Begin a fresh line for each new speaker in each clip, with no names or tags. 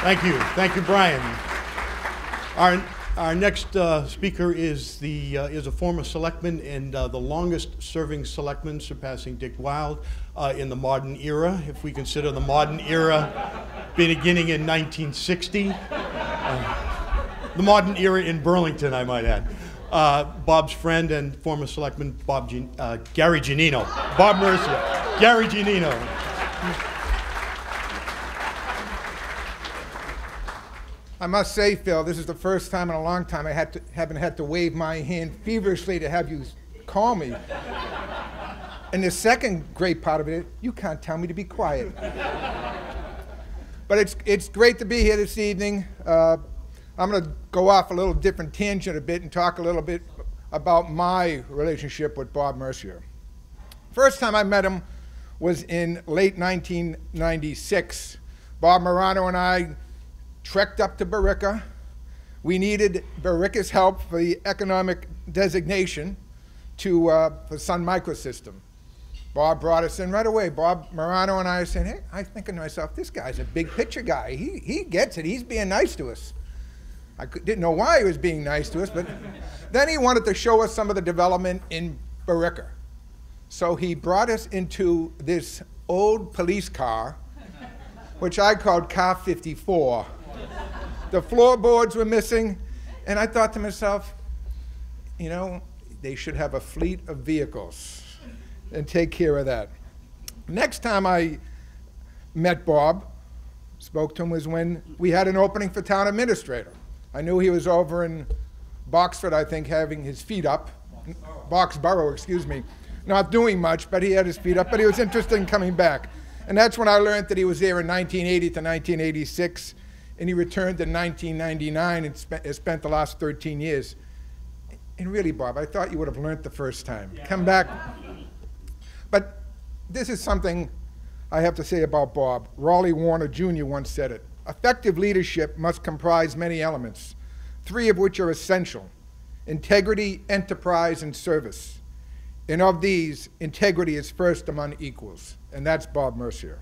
Thank you, Brian. Our next speaker is a former selectman and the longest-serving selectman, surpassing Dick Wilde in the modern era, if we consider the modern era beginning in 1960. The modern era in Burlington, I might add. Bob's friend and former selectman, Gary Giannino. Bob Mercier, Gary Giannino.
I must say, Phil, this is the first time in a long time I haven't had to wave my hand feverishly to have you call me. And the second great part of it, you can't tell me to be quiet. But it's great to be here this evening. I'm going to go off a little different tangent a bit and talk a little bit about my relationship with Bob Mercier. First time I met him was in late 1996. Bob Morano and I trekked up to Barica. We needed Barica's help for the economic designation for Sun Microsystem. Bob brought us in right away. Bob Morano and I said, hey, I think to myself, this guy's a big picture guy. He gets it. He's being nice to us. I didn't know why he was being nice to us, but then he wanted to show us some of the development in Barica. So he brought us into this old police car, which I called Car 54. The floorboards were missing, and I thought to myself, you know, they should have a fleet of vehicles and take care of that. Next time I met Bob, spoke to him, was when we had an opening for town administrator. I knew he was over in Boxford, I think, having his feet up. Boxborough, excuse me. Not doing much, but he had his feet up, but he was interested in coming back. And that's when I learned that he was there in 1980 to 1986, and he returned in 1999 and has spent the last 13 years. And really, Bob, I thought you would have learned the first time. Yeah. Come back. But this is something I have to say about Bob. Raleigh Warner Jr. once said it. Effective leadership must comprise many elements, three of which are essential: integrity, enterprise, and service. And of these, integrity is first among equals, and that's Bob Mercier.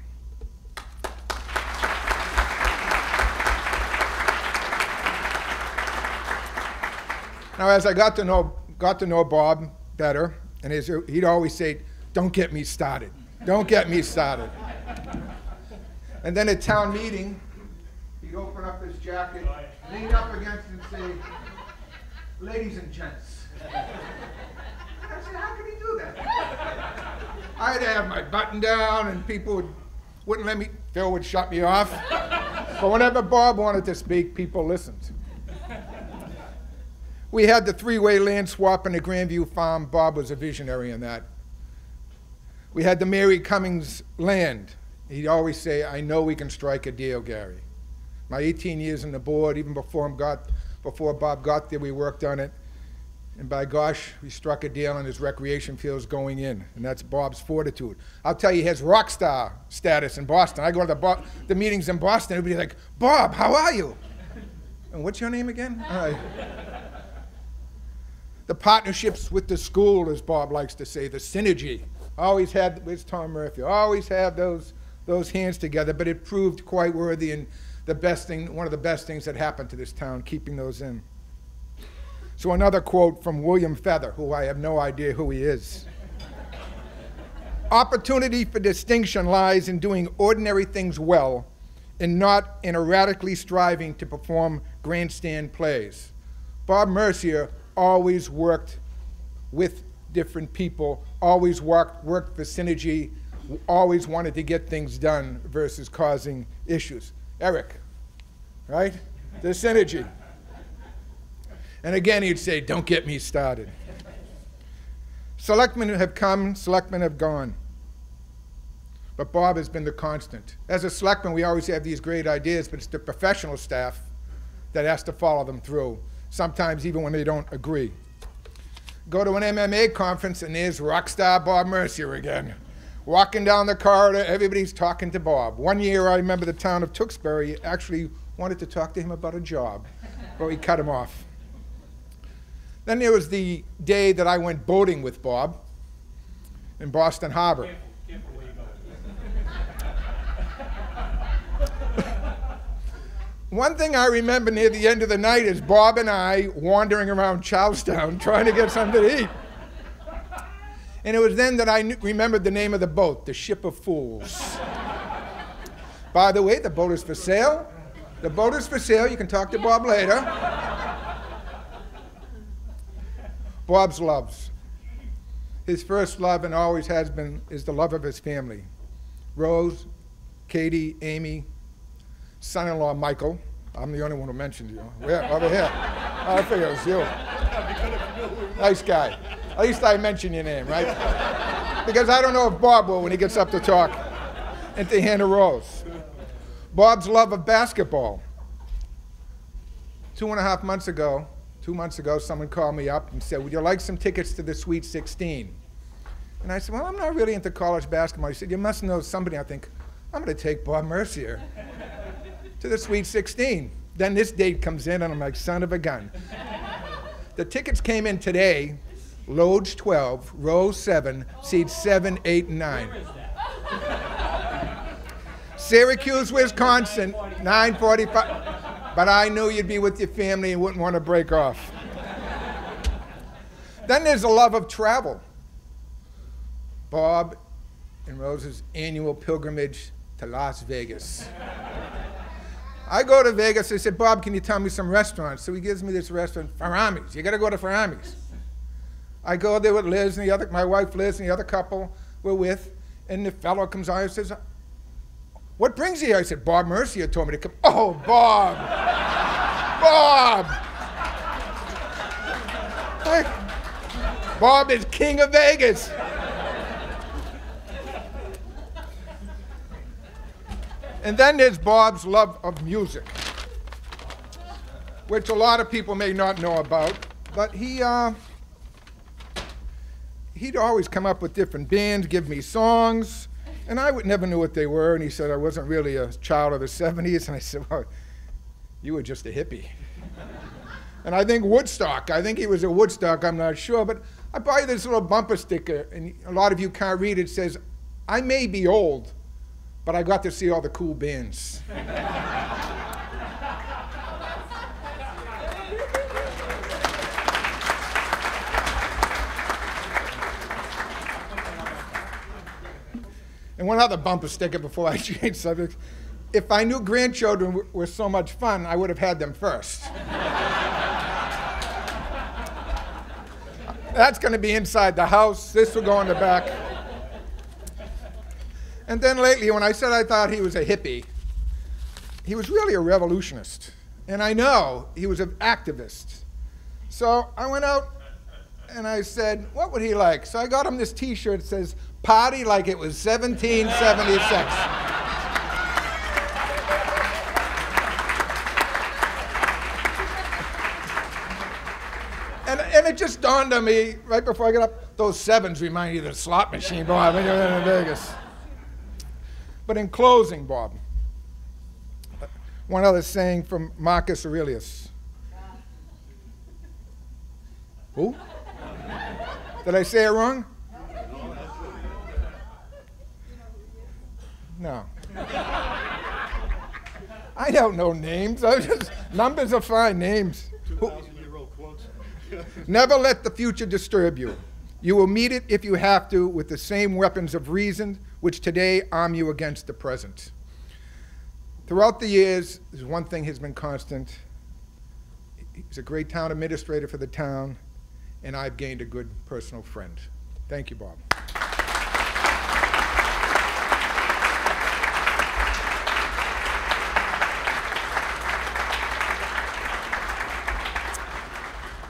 Now, as I got to know Bob better, and he'd always say, "Don't get me started. Don't get me started." And then at town meeting, he'd open up his jacket, lean up against it and say, "Ladies and gents." And I said, how could he do that? I had to have my button down, and people wouldn't let me, Phil would shut me off. But whenever Bob wanted to speak, people listened. We had the three-way land swap in the Grandview farm. Bob was a visionary in that. We had the Mary Cummings land. He'd always say, "I know we can strike a deal, Gary." My 18 years on the board, even before Bob got there, we worked on it. And by gosh, we struck a deal on his recreation fields going in. And that's Bob's fortitude. I'll tell you, he has rock star status in Boston. I go to the meetings in Boston, everybody's like, "Bob, how are you?" And what's your name again? The partnerships with the school, as Bob likes to say, the synergy. Always had, with Tom Murphy, always had those hands together, but it proved quite worthy, and the best thing, one of the best things that happened to this town, keeping those in. So another quote from William Feather, who I have no idea who he is. "Opportunity for distinction lies in doing ordinary things well and not in erratically striving to perform grandstand plays." Bob Mercier always worked with different people, always worked for synergy, always wanted to get things done versus causing issues. Eric, right? The synergy. And again, he'd say, "Don't get me started." Selectmen have come, selectmen have gone. But Bob has been the constant. As a selectman, we always have these great ideas, but it's the professional staff that has to follow them through, sometimes even when they don't agree. Go to an MMA conference, and there's rock star Bob Mercier again. Walking down the corridor, everybody's talking to Bob. One year, I remember the town of Tewksbury actually wanted to talk to him about a job, but we cut him off. Then there was the day that I went boating with Bob in Boston Harbor. One thing I remember near the end of the night is Bob and I wandering around Charlestown trying to get something to eat. And it was then that I remembered the name of the boat, the Ship of Fools. By the way, the boat is for sale. The boat is for sale. You can talk to Bob later. Bob's loves. His first love, and always has been, is the love of his family. Rose, Katie, Amy, son-in-law Michael. I'm the only one who mentioned you. Where? Over here. Oh, I figure it was you. Nice guy. At least I mention your name, right? Because I don't know if Bob will when he gets up to talk. And to Hannah Rose. Bob's love of basketball. 2.5 months ago, 2 months ago, someone called me up and said, would you like some tickets to the Sweet 16? And I said, well, I'm not really into college basketball. He said, you must know somebody. I think, I'm going to take Bob Mercier to the Sweet 16. Then this date comes in, and I'm like, son of a gun. The tickets came in today, Loge 12, row 7, seats 7, 8, and 9. Syracuse, Wisconsin, 9:45. But I knew you'd be with your family and wouldn't want to break off. Then there's a love of travel. Bob and Rose's annual pilgrimage to Las Vegas. I go to Vegas. I said, Bob, can you tell me some restaurants? So he gives me this restaurant, Ceremonies. You got to go to Ceremonies. I go there with Liz and my wife Liz and the other couple we're with, and the fellow comes on and says, what brings you here? I said, Bob Mercier told me to come. Oh, Bob! Bob! Bob is king of Vegas. And then there's Bob's love of music, which a lot of people may not know about, but he'd always come up with different bands, give me songs, and I never knew what they were, and he said I wasn't really a child of the 70s, and I said, well, you were just a hippie. And I think Woodstock, I think he was at Woodstock, I'm not sure, but I buy you this little bumper sticker, and a lot of you can't read it. It says, I may be old, but I got to see all the cool bands. And one other bumper sticker before I change subjects. If I knew grandchildren were so much fun, I would have had them first. That's going to be inside the house. This will go in the back. And then lately, when I said I thought he was a hippie, he was really a revolutionist. And I know he was an activist. So I went out and I said, what would he like? So I got him this T-shirt that says, party like it was 1776. And it just dawned on me right before I got up, those sevens remind you of the slot machine, Bob, when you're in Vegas. But in closing, Bob, one other saying from Marcus Aurelius. Who? Did I say it wrong? No. I don't know names. Numbers are fine, names.
2,000-year-old quotes.
Never let the future disturb you. You will meet it, if you have to, with the same weapons of reason which today arm you against the present. Throughout the years, there's one thing has been constant. He's a great town administrator for the town, and I've gained a good personal friend. Thank you, Bob.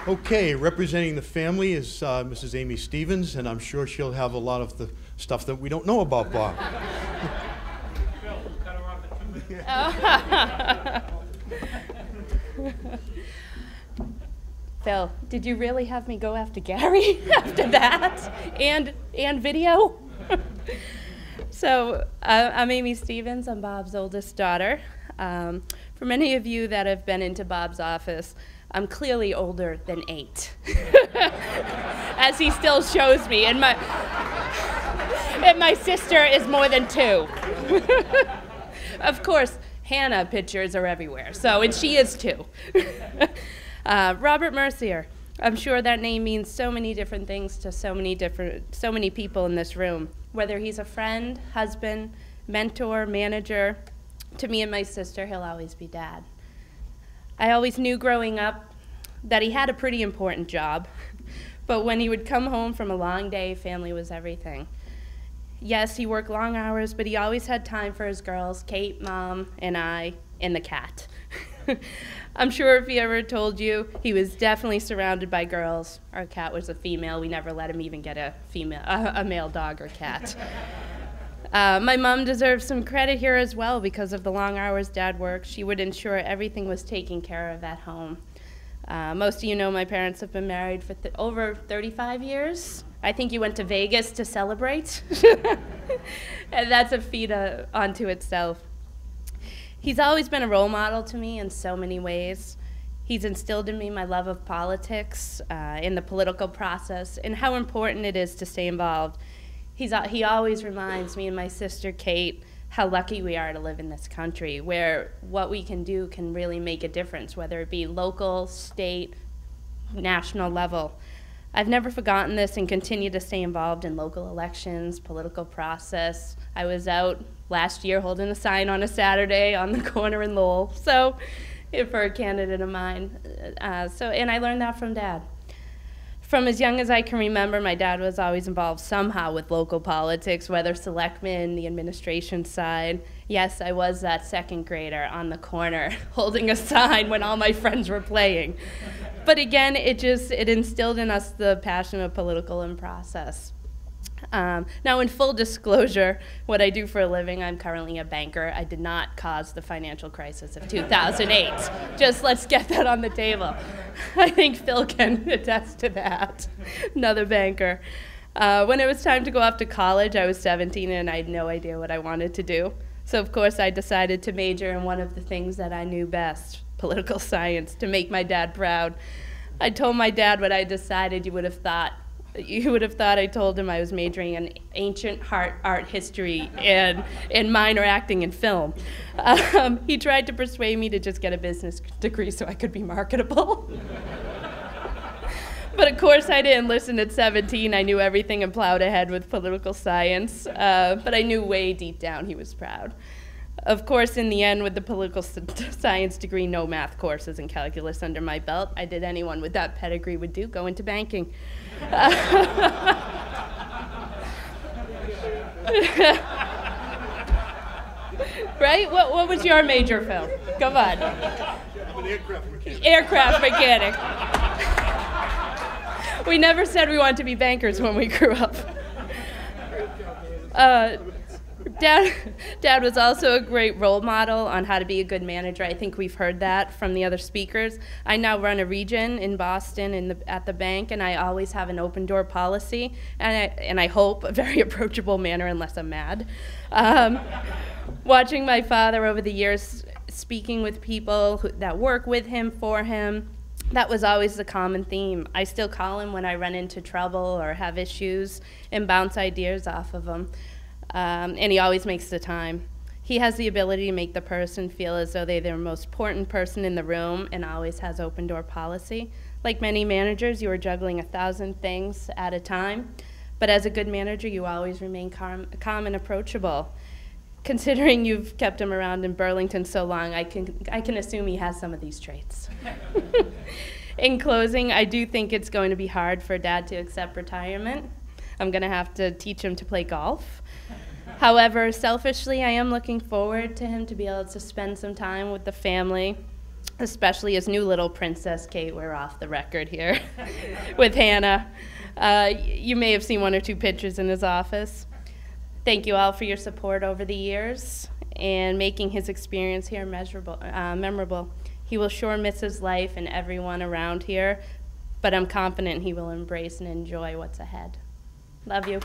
Okay, representing the family is Mrs. Amy Stevens, and I'm sure she'll have a lot of the stuff that we don't know about Bob.
Phil, did you really have me go after Gary after that? And video? So, I'm Amy Stevens. I'm Bob's oldest daughter. For many of you that have been into Bob's office, I'm clearly older than 8, as he still shows me, and my sister is more than 2. Of course, Hannah pictures are everywhere, so, and she is too. Robert Mercier. I'm sure that name means so many different things to so many people in this room. Whether he's a friend, husband, mentor, manager, to me and my sister, he'll always be Dad. I always knew growing up that he had a pretty important job, but when he would come home from a long day, family was everything. Yes, he worked long hours, but he always had time for his girls, Kate, Mom, and I, and the cat. I'm sure if he ever told you, he was definitely surrounded by girls. Our cat was a female. We never let him even get a male dog or cat. My mom deserves some credit here as well because of the long hours Dad worked. She would ensure everything was taken care of at home. Most of you know my parents have been married for over 35 years. I think you went to Vegas to celebrate. And that's a feat unto itself. He's always been a role model to me in so many ways. He's instilled in me my love of politics, in the political process, and how important it is to stay involved. He always reminds me and my sister Kate how lucky we are to live in this country, where what we can do can really make a difference, whether it be local, state, national level. I've never forgotten this and continue to stay involved in local elections, political process. I was out last year holding a sign on a Saturday on the corner in Lowell, so for a candidate of mine. And I learned that from Dad. From as young as I can remember, my dad was always involved somehow with local politics, whether selectmen, the administration side. Yes, I was that second grader on the corner holding a sign when all my friends were playing. But again, it instilled in us the passion of political and process. Now, in full disclosure, what I do for a living, I'm currently a banker. I did not cause the financial crisis of 2008. Just let's get that on the table. I think Phil can attest to that, another banker. When it was time to go off to college, I was 17 and I had no idea what I wanted to do. So, of course, I decided to major in one of the things that I knew best, political science, to make my dad proud. I told my dad what I decided. You would have thought I told him I was majoring in ancient art history and minor acting and film. He tried to persuade me to just get a business degree so I could be marketable. But of course I didn't listen at 17. I knew everything and plowed ahead with political science. But I knew way deep down he was proud. Of course, in the end, with the political science degree, no math courses and calculus under my belt, I did anyone with that pedigree would do, go into banking. Right? What was your major, Phil? Come on.
I'm an aircraft mechanic.
Aircraft mechanic. We never said we wanted to be bankers when we grew up. Dad was also a great role model on how to be a good manager. I think we've heard that from the other speakers. I now run a region in Boston at the bank, and I always have an open door policy, and I hope a very approachable manner unless I'm mad. Watching my father over the years, speaking with people that work with him, for him, that was always the common theme. I still call him when I run into trouble or have issues and bounce ideas off of him. And he always makes the time. He has the ability to make the person feel as though they're the most important person in the room and always has open door policy. Like many managers, you are juggling 1,000 things at a time. But as a good manager, you always remain calm and approachable. Considering you've kept him around in Burlington so long, I can assume he has some of these traits. In closing, I do think it's going to be hard for Dad to accept retirement. I'm going to have to teach him to play golf. However, selfishly, I am looking forward to him to be able to spend some time with the family, especially his new little princess, Kate. We're off the record here, with Hannah. You may have seen 1 or 2 pictures in his office. Thank you all for your support over the years and making his experience here memorable. He will sure miss his life and everyone around here, but I'm confident he will embrace and enjoy what's ahead. Love you.